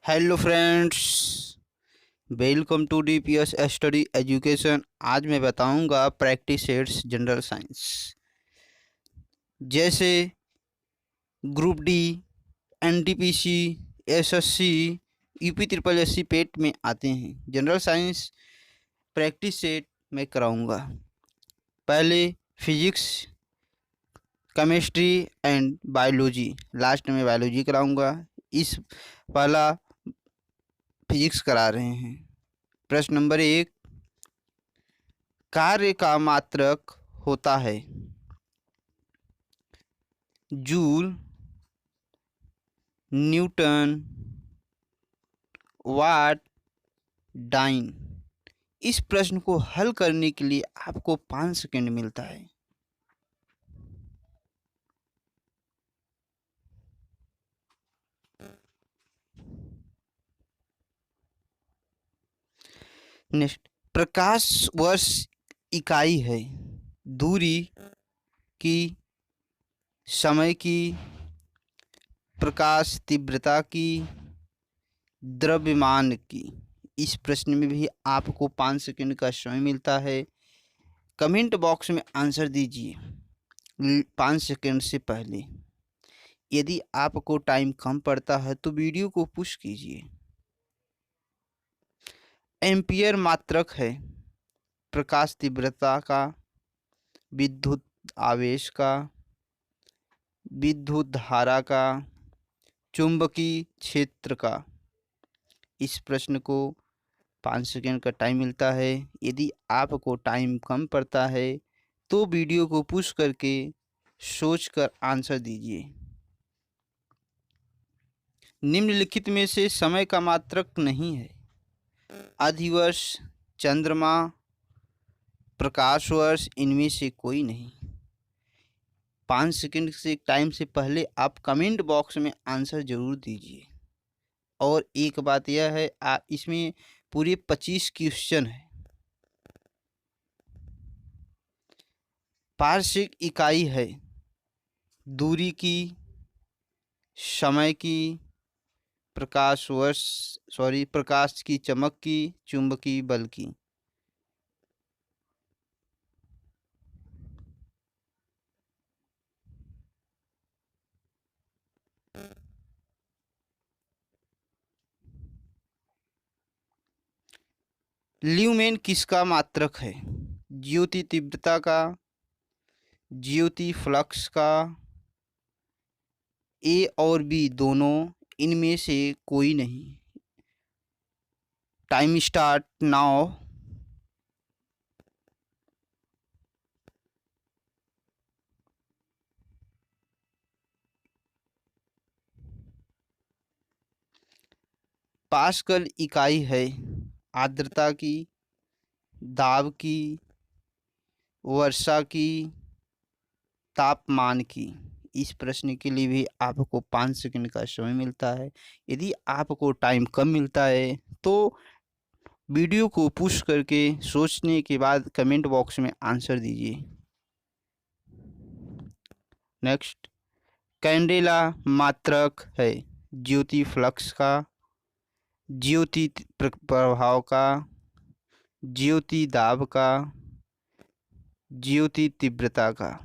Hello friends, welcome to DPS study education. आज मैं बताऊंगा प्रैक्टिस सेट्स जनरल साइंस, जैसे group D, NTPC, SSC, UP triple SC PET में आते हैं। जनरल साइंस प्रैक्टिस सेट मैं कराऊंगा। पहले physics, chemistry and biology, last में बायोलॉजी कराऊंगा। इस पहला फिजिक्स करा रहे हैं। प्रश्न नंबर 1, कार्य का मात्रक होता है जूल, न्यूटन, वाट, डाइन। इस प्रश्न को हल करने के लिए आपको 5 सेकंड मिलता है। नेक्स्ट, प्रकाश वर्ष इकाई है दूरी की, समय की, प्रकाश तीव्रता की, द्रव्यमान की। इस प्रश्न में भी आपको 5 सेकंड का समय मिलता है। कमेंट बॉक्स में आंसर दीजिए 5 सेकंड से पहले। यदि आपको टाइम कम पड़ता है तो वीडियो को पुश कीजिए। एम्पियर मात्रक है प्रकाश तीव्रता का, विद्युत आवेश का, विद्युत धारा का, चुंबकीय क्षेत्र का। इस प्रश्न को 5 सेकंड का टाइम मिलता है। यदि आपको टाइम कम पड़ता है तो वीडियो को पुश करके सोचकर आंसर दीजिए। निम्नलिखित में से समय का मात्रक नहीं है। अधिवर्ष, चंद्रमा, प्रकाश वर्ष, इनमें से कोई नहीं। 5 सेकंड से टाइम से पहले आप कमेंट बॉक्स में आंसर जरूर दीजिए। और एक बात यह है, इसमें पूरे 25 क्वेश्चन है। पार्श्विक इकाई है दूरी की, समय की, प्रकाश की चमक की, चुंबकीय बल की। ल्यूमेन किसका मात्रक है? ज्योति तीव्रता का, ज्योति फ्लक्स का, ए और बी दोनों, इनमें से कोई नहीं। Time start now. पास्कल इकाई है आर्द्रता की, दाब की, वर्षा की, तापमान की। इस प्रश्न के लिए भी आपको 5 सेकंड का समय मिलता है। यदि आपको टाइम कम मिलता है तो वीडियो को पुश करके सोचने के बाद कमेंट बॉक्स में आंसर दीजिए। नेक्स्ट, कैंडेला मात्रक है ज्योति फ्लक्स का, ज्योति प्रभाव का, ज्योति दाब का, ज्योति तीव्रता का।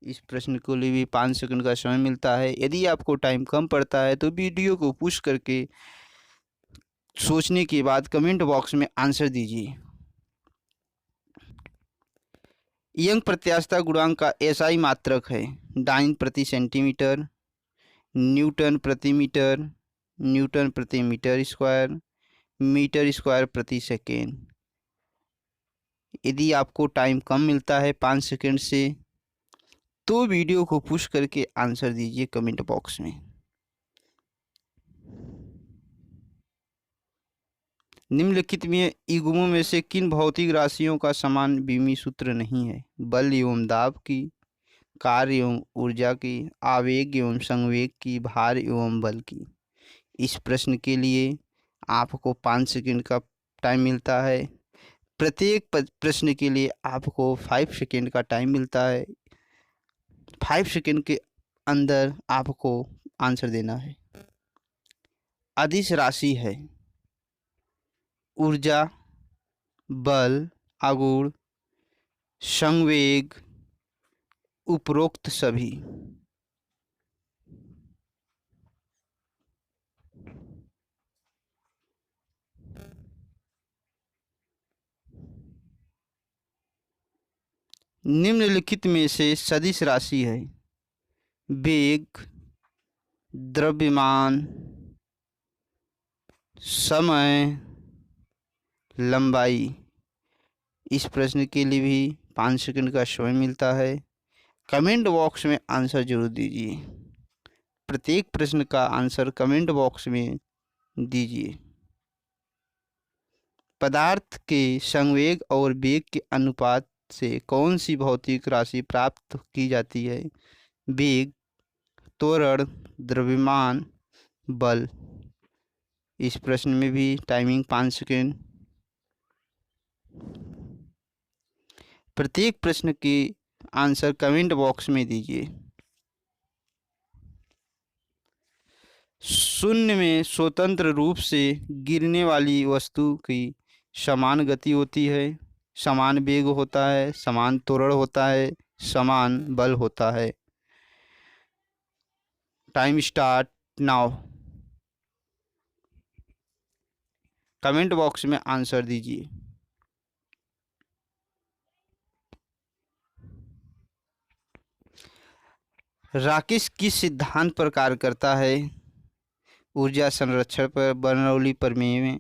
इस प्रश्न को लिए भी 5 सेकंड का समय मिलता है। यदि आपको टाइम कम पड़ता है तो वीडियो को पुश करके सोचने के बाद कमेंट बॉक्स में आंसर दीजिए। यंग प्रत्यास्थता गुणांक का एसआई मात्रक है डाइन प्रति सेंटीमीटर, न्यूटन प्रति मीटर, न्यूटन प्रति मीटर स्क्वायर, मीटर स्क्वायर प्रति सेकेंड। यदि आपको टाइम कम मिलता है 5 सेकंड से तो वीडियो को पुश करके आंसर दीजिए कमेंट बॉक्स में। निम्नलिखित में युग्मों में से किन भौतिक राशियों का समान विमीय सूत्र नहीं है? बल एवं दाब की, कार्य एवं ऊर्जा की, आवेग एवं संवेग की, भार एवं बल की। इस प्रश्न के लिए आपको 5 सेकंड का टाइम मिलता है। प्रत्येक प्रश्न के लिए आपको 5 सेकंड का टाइम मिलता है। 5 सेकंड के अंदर आपको आंसर देना है। अदिश राशि है। ऊर्जा, बल, आघूर्ण, संवेग, उपरोक्त सभी। निम्नलिखित में से सदिश राशि है। वेग, द्रव्यमान, समय, लंबाई। इस प्रश्न के लिए भी 5 सेकंड का समय मिलता है। कमेंट बॉक्स में आंसर जरूर दीजिए। प्रत्येक प्रश्न का आंसर कमेंट बॉक्स में दीजिए। पदार्थ के संवेग और वेग के अनुपात से कौन सी भौतिक राशि प्राप्त की जाती है? वेग, त्वरण, द्रव्यमान, बल। इस प्रश्न में भी टाइमिंग 5 सेकेंड। प्रत्येक प्रश्न के आंसर कमेंट बॉक्स में दीजिए। शून्य में स्वतंत्र रूप से गिरने वाली वस्तु की समान गति होती है, समान वेग होता है, समान त्वरण होता है, समान बल होता है। Time start now. Comment box में आंसर दीजिए। राकेश किस सिद्धांत पर कार्य करता है? ऊर्जा संरक्षण पर, बर्नौली प्रमेय,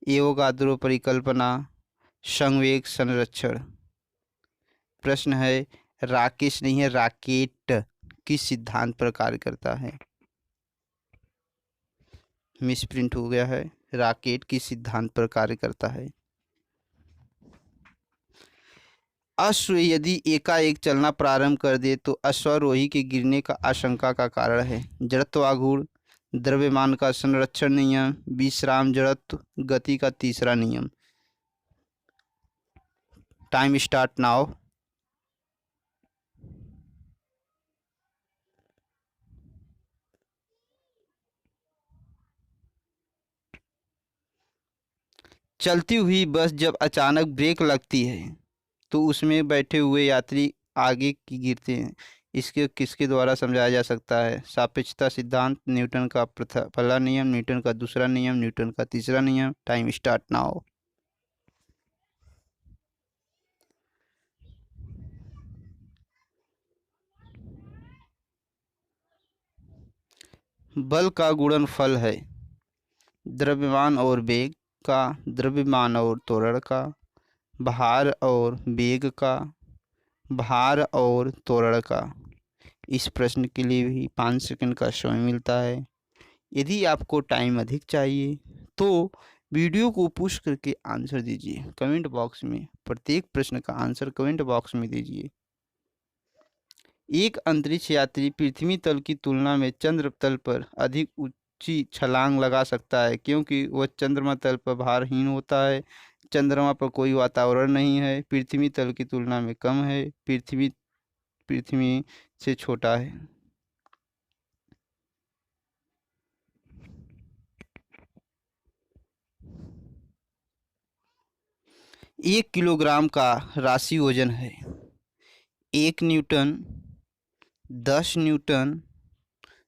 एवोगाद्रो परिकल्पना, संवेग संरक्षण। प्रश्न है राकेश नहीं है, राकेट किस सिद्धांत पर कार्य करता है? मिसप्रिंट हो गया है। राकेट किस सिद्धांत पर कार्य करता है? अश्व यदि एकाएक चलना प्रारंभ कर दे तो अश्वारोही के गिरने का आशंका का कारण है। जड़त्वाघूर्ण, द्रव्यमान का संरक्षण नियम, विश्राम जड़त्व, गति का तीसरा नियम। Time start now. चलती हुई बस जब अचानक ब्रेक लगती है तो उसमें बैठे हुए यात्री आगे की गिरते हैं। इसके किसके द्वारा समझाया जा सकता है? सापेक्षता सिद्धांत, न्यूटन का पहला नियम, न्यूटन का दूसरा नियम, न्यूटन का तीसरा नियम। Time start now. बल का गुणनफल है द्रव्यमान और वेग का, द्रव्यमान और त्वरण का, भार और वेग का, भार और त्वरण का। इस प्रश्न के लिए भी 5 सेकंड का समय मिलता है। यदि आपको टाइम अधिक चाहिए तो वीडियो को पुश करके आंसर दीजिए कमेंट बॉक्स में। प्रत्येक प्रश्न का आंसर कमेंट बॉक्स में दीजिए। एक अंतरिक्ष यात्री पृथ्वी तल की तुलना में चंद्र तल पर अधिक ऊंची छलांग लगा सकता है क्योंकि वह चंद्रमा तल पर भारहीन होता है। चंद्रमा पर कोई वातावरण नहीं है, पृथ्वी तल की तुलना में कम है, पृथ्वी पृथ्वी से छोटा है। एक किलोग्राम का राशि वजन है 1 Newton, 10 Newton,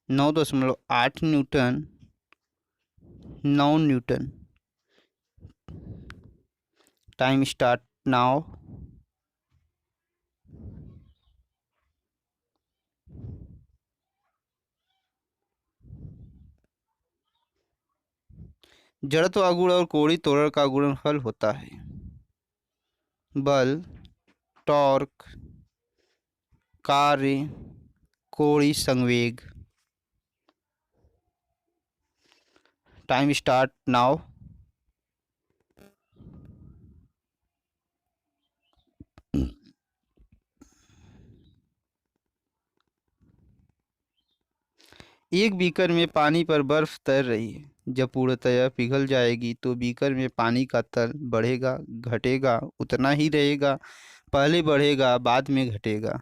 9.8 Newton, 9 Newton. Time start now. जड़त्व आघूर्ण और कोणीय त्वरण का गुणनफल होता है बल, टॉर्क, कार्य, कोणीय संवेग। Time start now. एक बीकर में पानी पर बर्फ तैर रही है। जब पूर्णतया पिघल जाएगी तो बीकर में पानी का तल बढ़ेगा, घटेगा, उतना ही रहेगा, पहले बढ़ेगा बाद में घटेगा।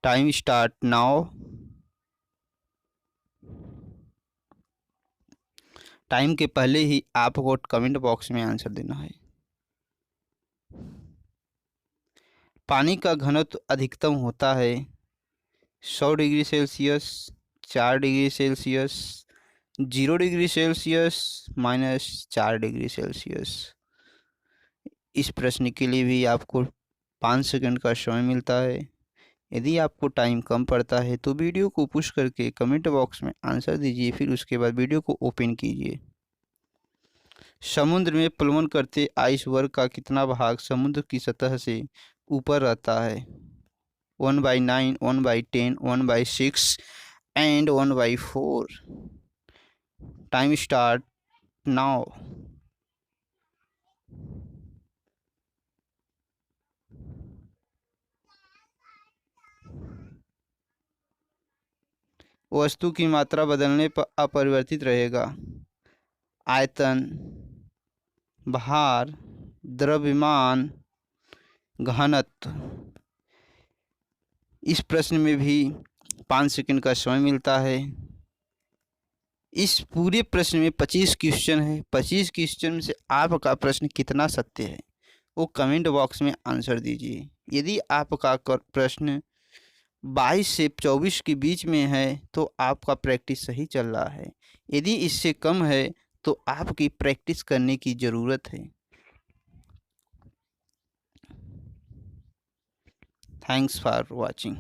Time start now. टाइम के पहले ही आपको कमेंट बॉक्स में आंसर देना है। पानी का घनत्व अधिकतम होता है 100 degree Celsius, 4 degree Celsius, 0 degree Celsius, -4 degree Celsius. इस प्रश्न के लिए भी आपको 5 सेकंड का समय मिलता है। यदि आपको टाइम कम पड़ता है तो वीडियो को पुश करके कमेंट बॉक्स में आंसर दीजिए, फिर उसके बाद वीडियो को ओपन कीजिए। समुद्र में प्लवन करते आइसबर्ग का कितना भाग समुद्र की सतह से ऊपर रहता है? 1/9, 1/10, 1/6 एंड 1/4। Time start now. वस्तु की मात्रा बदलने पर अपरिवर्तित रहेगा। आयतन, भार, द्रव्यमान, घनत्व। इस प्रश्न में भी 5 सेकंड का समय मिलता है। इस पूरे प्रश्न में 25 क्वेश्चन है। 25 क्वेश्चन से आपका प्रश्न कितना सत्य है वो कमेंट बॉक्स में आंसर दीजिए। यदि आपका प्रश्न 22 से 24 के बीच में है तो आपका प्रैक्टिस सही चल रहा है। यदि इससे कम है तो आपकी प्रैक्टिस करने की ज़रूरत है। Thanks for watching.